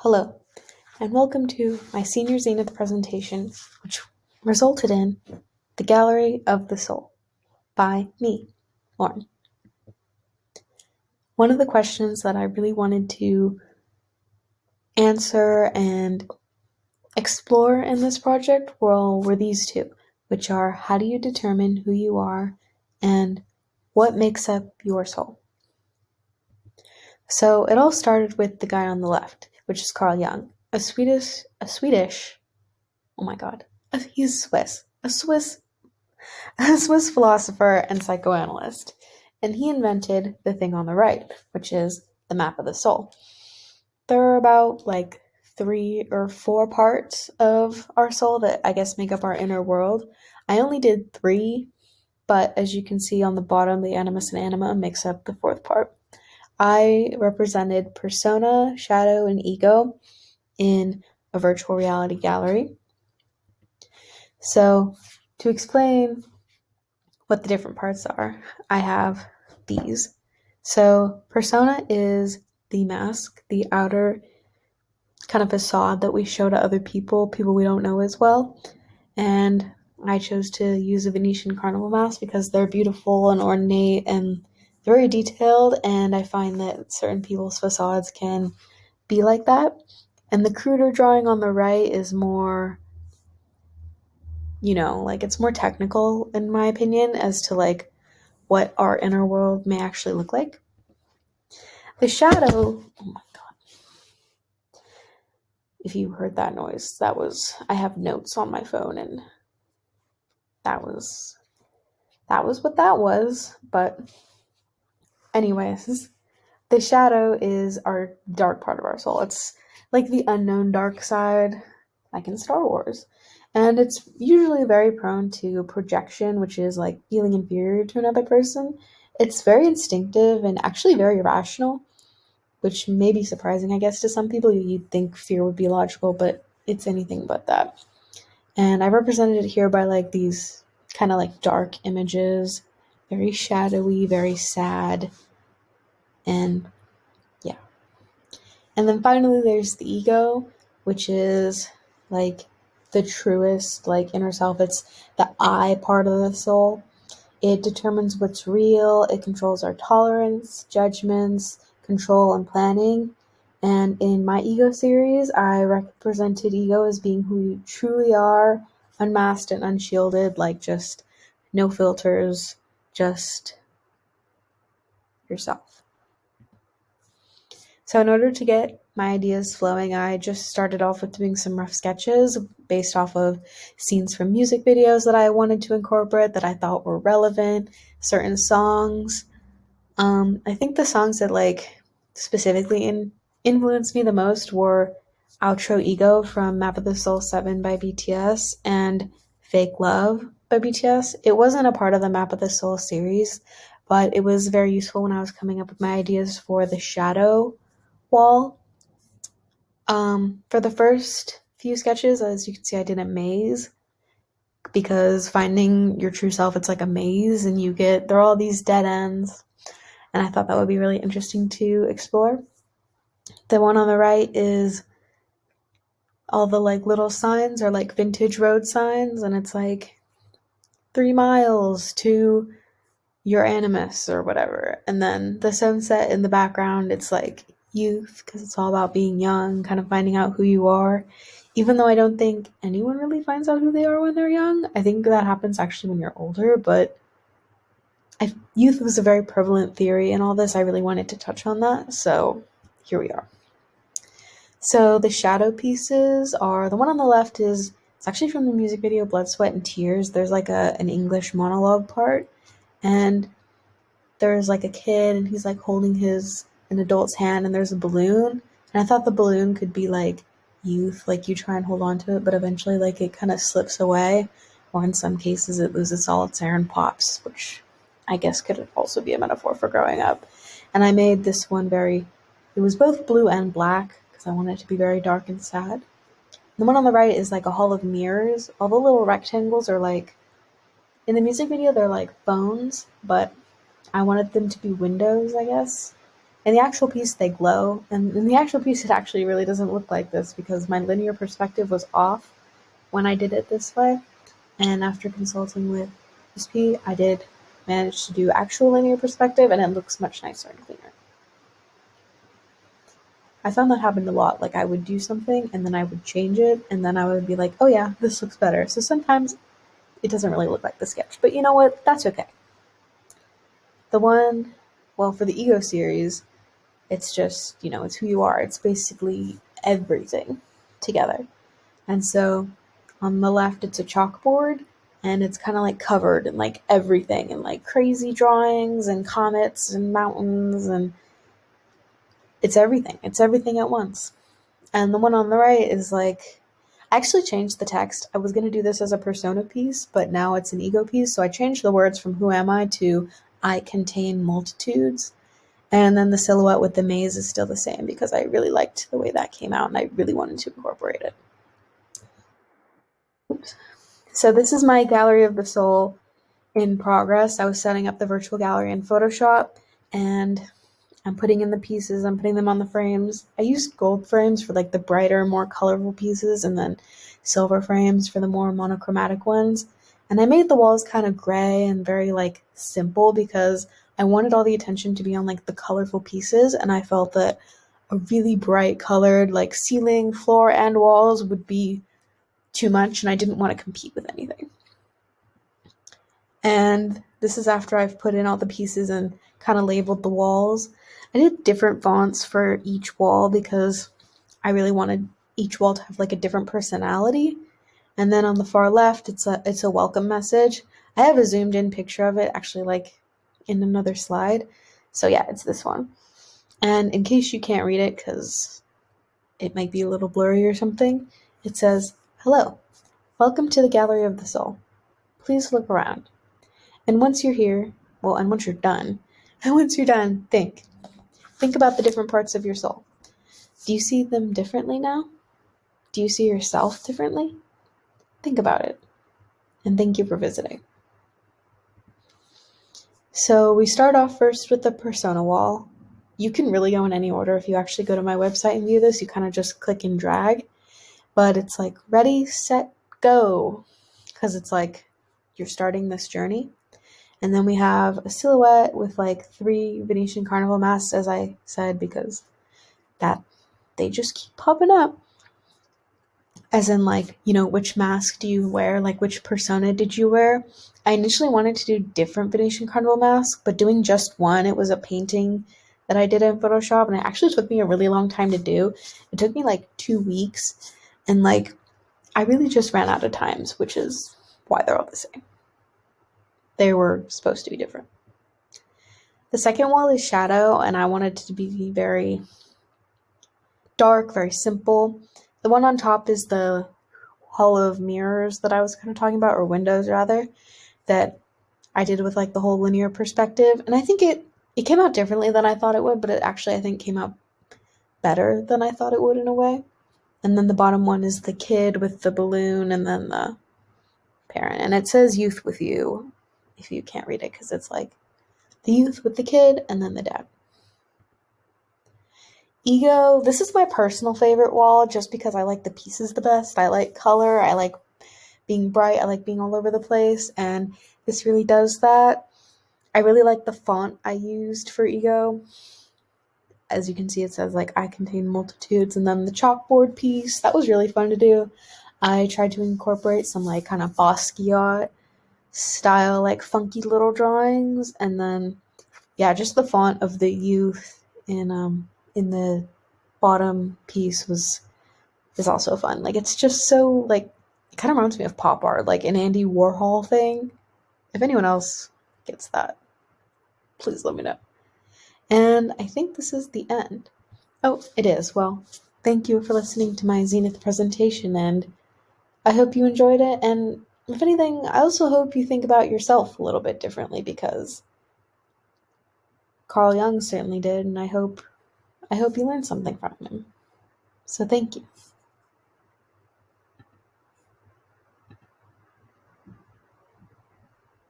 Hello, and welcome to my senior Zenith presentation, which resulted in The Gallery of the Soul by me, Lauren. One of the questions that I really wanted to answer and explore in this project were these two, which are how do you determine who you are and what makes up your soul? So it all started with the guy on the left, which is Carl Jung, a Swedish, oh my god, he's Swiss, a Swiss philosopher and psychoanalyst, and he invented the thing on the right, which is the map of the soul. There are about 3 or 4 parts of our soul that I guess make up our inner world. I only did 3, but as you can see on the bottom, the animus and anima makes up the 4th part. I represented persona, shadow, and ego in a virtual reality gallery. So to explain what the different parts are, I have these. So persona is the mask, the outer kind of facade that we show to other people we don't know as well. And I chose to use a Venetian carnival mask because they're beautiful and ornate and very detailed, and I find that certain people's facades can be like that. And the cruder drawing on the right is more, it's more technical in my opinion as to what our inner world may actually look like. The shadow, oh my god. If you heard that noise, I have notes on my phone, and that was what that was. But anyways, the shadow is our dark part of our soul. It's like the unknown dark side, like in Star Wars. And it's usually very prone to projection, which is like feeling inferior to another person. It's very instinctive and actually very irrational, which may be surprising, I guess, to some people. You'd think fear would be logical, but it's anything but that. And I represented it here by these kind of dark images, very shadowy, very sad, and yeah. And then finally there's the ego, which is the truest inner self. It's the I part of the soul. It determines what's real. It controls our tolerance, judgments, control, and planning. And in my ego series, I represented ego as being who you truly are, unmasked and unshielded, just no filters, just yourself. So in order to get my ideas flowing, I just started off with doing some rough sketches based off of scenes from music videos that I wanted to incorporate that I thought were relevant, certain songs. I think the songs that specifically influenced me the most were Outro Ego from Map of the Soul 7 by BTS and Fake Love by BTS. It wasn't a part of the Map of the Soul series, but it was very useful when I was coming up with my ideas for the shadow wall. For the first few sketches, as you can see, I did a maze, because finding your true self, it's like a maze, and there are all these dead ends, and I thought that would be really interesting to explore. The one on the right is all the little signs are vintage road signs, and it's 3 miles to your animus or whatever. And then the sunset in the background, it's youth, because it's all about being young, kind of finding out who you are. Even though I don't think anyone really finds out who they are when they're young. I think that happens actually when you're older, but youth was a very prevalent theory in all this. I really wanted to touch on that, so here we are. So the shadow pieces are, the one on the left it's actually from the music video Blood, Sweat, and Tears. There's an English monologue part, and there's a kid, and he's holding an adult's hand, and there's a balloon, and I thought the balloon could be youth, you try and hold on to it, but eventually it kind of slips away, or in some cases it loses all its air and pops, which I guess could also be a metaphor for growing up. And I made this one it was both blue and black, because I wanted it to be very dark and sad. The one on the right is a hall of mirrors. All the little rectangles are in the music video they're phones, but I wanted them to be windows, I guess. In the actual piece, they glow, and in the actual piece, it actually really doesn't look like this because my linear perspective was off when I did it this way. And after consulting with SP, I did manage to do actual linear perspective, and it looks much nicer and cleaner. I found that happened a lot. Like, I would do something, and then I would change it, and then I would be like, oh yeah, this looks better. So sometimes it doesn't really look like the sketch, but you know what? That's okay. The one, well, for the Ego series, it's just, it's who you are. It's basically everything together. And so on the left, it's a chalkboard, and it's kind of like covered in like everything and like crazy drawings and comets and mountains, and it's everything. It's everything at once. And the one on the right is like, I actually changed the text. I was going to do this as a persona piece, but now it's an ego piece. So I changed the words from who am I to I contain multitudes. And then the silhouette with the maze is still the same because I really liked the way that came out and I really wanted to incorporate it. Oops. So this is my gallery of the soul in progress. I was setting up the virtual gallery in Photoshop, and I'm putting in the pieces, I'm putting them on the frames. I used gold frames for like the brighter, more colorful pieces, and then silver frames for the more monochromatic ones. And I made the walls kind of gray and very like simple because I wanted all the attention to be on like the colorful pieces, and I felt that a really bright colored like ceiling, floor, and walls would be too much, and I didn't want to compete with anything. And this is after I've put in all the pieces and kind of labeled the walls. I did different fonts for each wall because I really wanted each wall to have like a different personality. And then on the far left, it's a welcome message. I have a zoomed in picture of it actually like in another slide. So yeah, it's this one. And in case you can't read it because it might be a little blurry or something, it says, "Hello, welcome to the Gallery of the Soul. Please look around. And once you're here, and once you're done, think. Think about the different parts of your soul. Do you see them differently now? Do you see yourself differently? Think about it. And thank you for visiting." So we start off first with the persona wall. You can really go in any order. If you actually go to my website and view this, you kind of just click and drag. But it's like ready, set, go. Because it's like you're starting this journey. And then we have a silhouette with like 3 Venetian Carnival masks, as I said, because that they just keep popping up. As in like, which mask do you wear? Like which persona did you wear? I initially wanted to do different Venetian Carnival masks, but doing just one, it was a painting that I did in Photoshop, and it actually took me a really long time to do. It took me like 2 weeks, and like I really just ran out of times, which is why they're all the same. They were supposed to be different. The second wall is shadow, and I wanted it to be very dark, very simple. The one on top is the hall of mirrors that I was kind of talking about, or windows rather, that I did with like the whole linear perspective. And I think it came out differently than I thought it would, but it actually I think came out better than I thought it would in a way. And then the bottom one is the kid with the balloon, and then the parent. And it says youth with you if you can't read it, because it's like the youth with the kid and then the dad. Ego, this is my personal favorite wall just because I like the pieces the best. I like color, I like being bright, I like being all over the place, and this really does that. I really like the font I used for Ego. As you can see, it says like I contain multitudes, and then the chalkboard piece, that was really fun to do. I tried to incorporate some like kind of Basquiat style, like funky little drawings, and then yeah, just the font of the youth in the bottom piece is also fun. Like it's just so like it kind of reminds me of pop art, like an Andy Warhol thing. If anyone else gets that, please let me know. And I think this is the end. Oh, it is. Well, thank you for listening to my Zenith presentation, and I hope you enjoyed it. And if anything, I also hope you think about yourself a little bit differently, because Carl Jung certainly did, and I hope you learned something from him. So thank you.